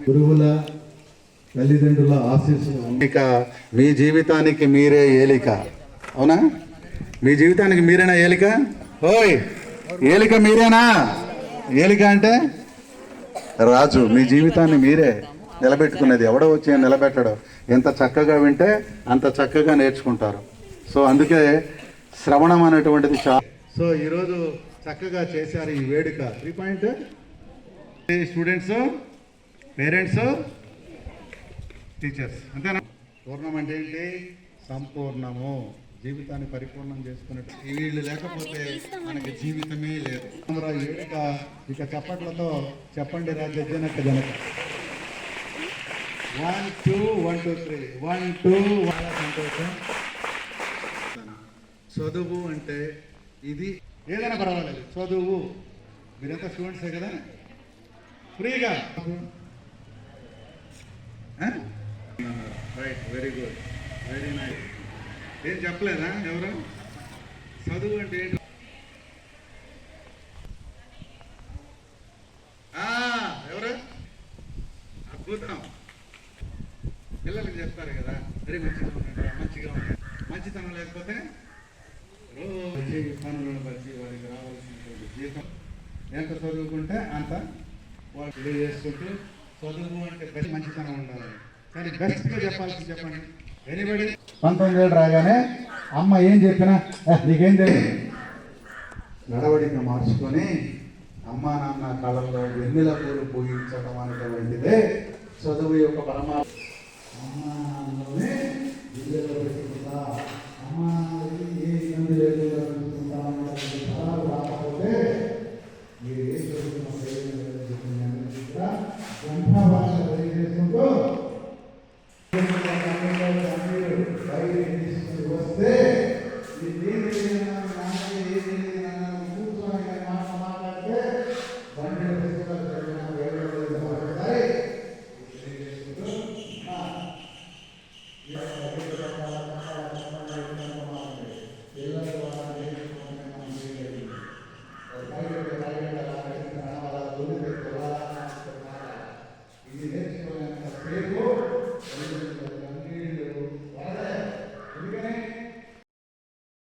గురువుల తల్లిదండ్రుల ఆశీస్సులు. ఇక మీ జీవితానికి మీరే ఏలిక. అవునా? మీ జీవితానికి మీరేనా ఏలిక? ఓయ్, ఏలిక మీరేనా? ఏలిక అంటే రాజు. మీ జీవితాన్ని మీరే నిలబెట్టుకునేది. ఎవడో వచ్చి నిలబెట్టడు. ఎంత చక్కగా వింటే అంత చక్కగా నేర్చుకుంటారు. సో అందుకే శ్రవణం అనేటువంటిది సో ఈరోజు చక్కగా చేశారు ఈ వేడుక. 3 పాయింట్ స్టూడెంట్స్, పేరెంట్స్, టీచర్స్, అంతేనా? పూర్ణం అంటే ఏంటి? సంపూర్ణము. జీవితాన్ని పరిపూర్ణం చేసుకున్నట్టు. వీళ్ళు లేకపోతే మనకి జీవితమే లేదు. వేడుక ఇక చప్పట్లతో చెప్పండి రాజ్య జనక జనక. 1 2 1 2 3 1 2. సంతోషం. చదువు అంటే ఇది ఏదైనా పర్వాలేదు. చదువు. మీరంతా స్టూడెంట్సే కదా? ఫ్రీగా. Right, very good, very nice. ఏం చెప్పలేదా ఎవరు? చదువు అంటే ఏంటి? ఎవరు? అద్భుతం. పిల్లలకి చెప్తారు కదా, వెరీ మంచిగా ఉంటాడు, మంచిగా ఉంటాడు. మంచితనం లేకపోతే రోజు పనులను బట్టి వారికి రావాల్సినటువంటి జీతం. ఎంత చదువుకుంటే అంత వాళ్ళు తెలియజేసుకుంటూ చదువు అంటే మంచితనం ఉండాలి. కానీ బెస్ట్గా చెప్పాల్సింది చెప్పండి. ఎనీబడి 19 ఏళ్ళు రాగానే అమ్మ ఏం చెప్పినా నీకేం తెలియదు. నడవడిక మార్చుకొని అమ్మా నాన్న కళ్ళల్లో వెన్నెల పూలు పూయించడం అనేటువంటిదే చదువు యొక్క పరమాత్మ. అమ్మా నాన్నలోనే విద్యలో పెట్టుకుంటా, అమ్మా నాన్నకి ఏ ఇబ్బంది లేకుండా పెట్టుకుంటా రాకపోతే మీరు ఏం చదువుతున్న ప్రయోజనం గ్రంథ భాష చేసుకుంటూ